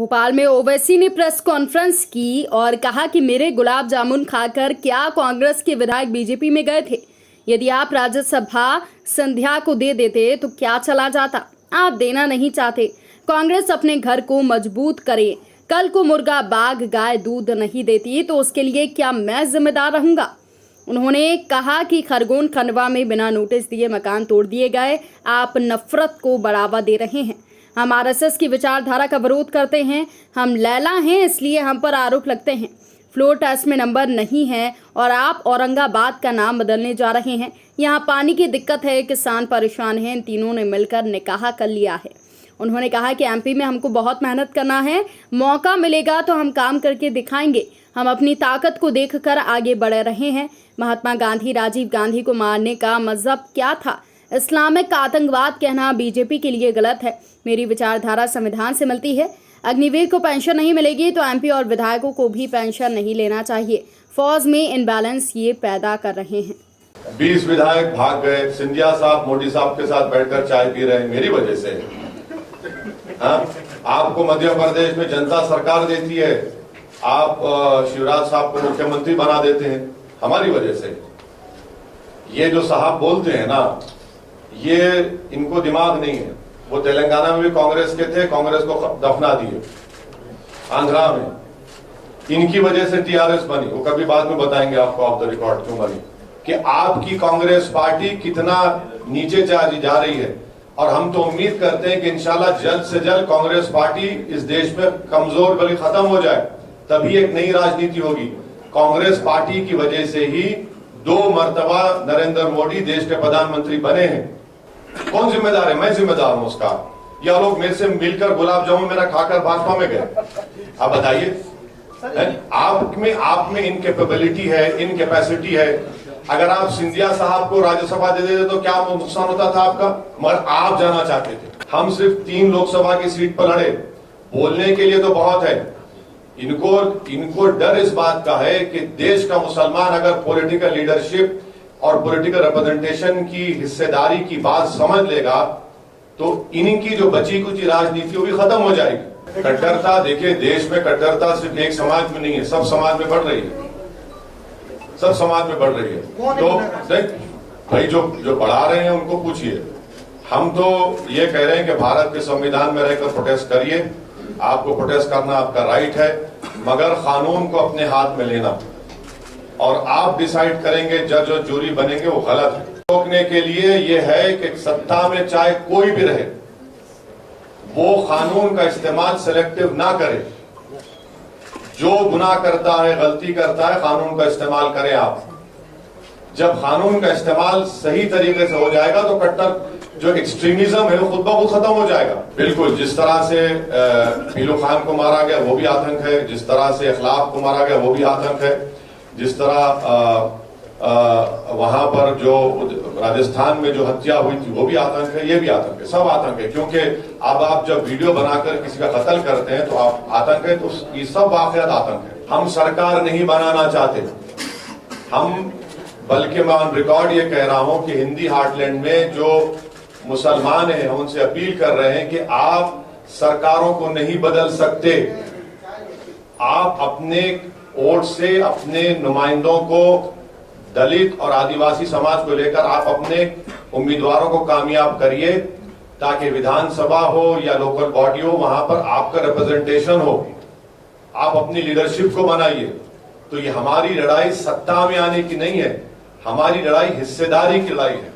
भोपाल में ओवैसी ने press conference की और कहा कि मेरे गुलाब जामुन खाकर क्या कांग्रेस के विधायक बीजेपी में गए थे। यदि आप राज्यसभा संध्या को दे देते तो क्या चला जाता। आप देना नहीं चाहते। कांग्रेस अपने घर को मजबूत करे। कल को मुर्गा बाघ गाय दूध नहीं देती तो उसके लिए क्या मैं जिम्मेदार रहूंगा। उन्होंने कहा कि खरगोन खंडवा में बिना नोटिस दिए मकान तोड़ दिए गए। आप नफरत को बढ़ावा दे रहे हैं। हम आरएसएस की विचारधारा का विरोध करते हैं। हम लैला हैं, इसलिए हम पर आरोप लगते हैं। फ्लोर टेस्ट में नंबर नहीं है और आप औरंगाबाद का नाम बदलने जा रहे हैं। यहाँ पानी की दिक्कत है, किसान परेशान हैं। इन तीनों ने मिलकर निकाह कर लिया है। उन्होंने कहा कि एमपी में हमको बहुत मेहनत करना है। मौका मिलेगा तो हम काम करके दिखाएंगे। हम अपनी ताकत को देखकर आगे बढ़ रहे हैं। महात्मा गांधी, राजीव गांधी को मारने का मजहब क्या था? इस्लामिक आतंकवाद कहना बीजेपी के लिए गलत है। मेरी विचारधारा संविधान से मिलती है। अग्निवीर को पेंशन नहीं मिलेगी तो एमपी और विधायकों को भी पेंशन नहीं लेना चाहिए। फौज में इनबैलेंस ये पैदा कर रहे हैं। 20 विधायक भाग गए। सिंधिया साहब मोदी साहब के साथ बैठकर चाय पी रहे हैं मेरी वजह से। आपको मध्य प्रदेश में जनता सरकार देती है, आप शिवराज साहब को मुख्यमंत्री बना देते हैं हमारी वजह से। ये जो साहब बोलते हैं ना, ये इनको दिमाग नहीं है। वो तेलंगाना में भी कांग्रेस के थे, कांग्रेस को दफना दिए। आंध्रा में इनकी वजह से टीआरएस बनी। वो कभी बाद में बताएंगे आपको ऑफ द रिकॉर्ड क्यों बनी, कि आपकी कांग्रेस पार्टी कितना नीचे जा रही है। और हम तो उम्मीद करते हैं कि इंशाल्लाह जल्द से जल्द कांग्रेस पार्टी इस देश में कमजोर बल्कि खत्म हो जाए, तभी एक नई राजनीति होगी। कांग्रेस पार्टी की वजह से ही 2 मर्तबा नरेंद्र मोदी देश के प्रधानमंत्री बने हैं। कौन जिम्मेदार है? मैं जिम्मेदार हूं उसका। या लोग मेरे से मिलकर गुलाब जामुन मेरा खाकर भाजपा में गए। आप बताइए, आप में इनकेपेबिलिटी है, इनकेपेसिटी है। अगर आप सिंधिया साहब को राज्यसभा दे देते तो क्या नुकसान होता था आपका? मगर आप जाना चाहते थे। हम सिर्फ 3 लोकसभा की सीट पर लड़े। बोलने के लिए तो बहुत है। इनको डर इस बात का है कि देश का मुसलमान अगर पॉलिटिकल लीडरशिप और पॉलिटिकल रिप्रेजेंटेशन की हिस्सेदारी की बात समझ लेगा तो इनकी जो बची कुची राजनीति वो भी खत्म हो जाएगी। कट्टरता, देखिए देश में कट्टरता सिर्फ एक समाज में नहीं है, सब समाज में बढ़ रही है। सब समाज में बढ़ रही है। तो भाई जो बढ़ा रहे हैं उनको पूछिए। हम तो ये कह रहे हैं कि भारत के संविधान में रहकर प्रोटेस्ट करिए। आपको प्रोटेस्ट करना आपका राइट है, मगर कानून को अपने हाथ में लेना और आप डिसाइड करेंगे, जज और जूरी बनेंगे, वो गलत है। रोकने के लिए ये है कि सत्ता में चाहे कोई भी रहे, वो कानून का इस्तेमाल सिलेक्टिव ना करे। जो गुनाह करता है, गलती करता है, कानून का इस्तेमाल करें आप। जब कानून का इस्तेमाल सही तरीके से हो जाएगा तो कट्टर जो एक्सट्रीमिज्म है वो खुद ब खुद खत्म हो जाएगा। बिल्कुल, जिस तरह से पीलू खान को मारा गया वो भी आतंक है, जिस तरह से इखलाक को मारा गया वो भी आतंक है, जिस तरह वहां पर जो राजस्थान में जो हत्या हुई थी वो भी आतंक है, ये भी आतंक है, सब आतंक है। क्योंकि अब आप जब वीडियो बनाकर किसी का कत्ल करते हैं तो आप आतंक है, तो ये सब वाकयात आतंक है। हम सरकार नहीं बनाना चाहते। हम बल्कि मैं ऑन रिकॉर्ड ये कह रहा हूं कि हिंदी हार्टलैंड में जो मुसलमान हैं उनसे अपील कर रहे हैं कि आप सरकारों को नहीं बदल सकते। आप अपने वोट से अपने नुमाइंदों को, दलित और आदिवासी समाज को लेकर आप अपने उम्मीदवारों को कामयाब करिए, ताकि विधानसभा हो या लोकल बॉडी हो, वहां पर आपका रिप्रेजेंटेशन हो। आप अपनी लीडरशिप को बनाइए। तो ये हमारी लड़ाई सत्ता में आने की नहीं है, हमारी लड़ाई हिस्सेदारी की लड़ाई है।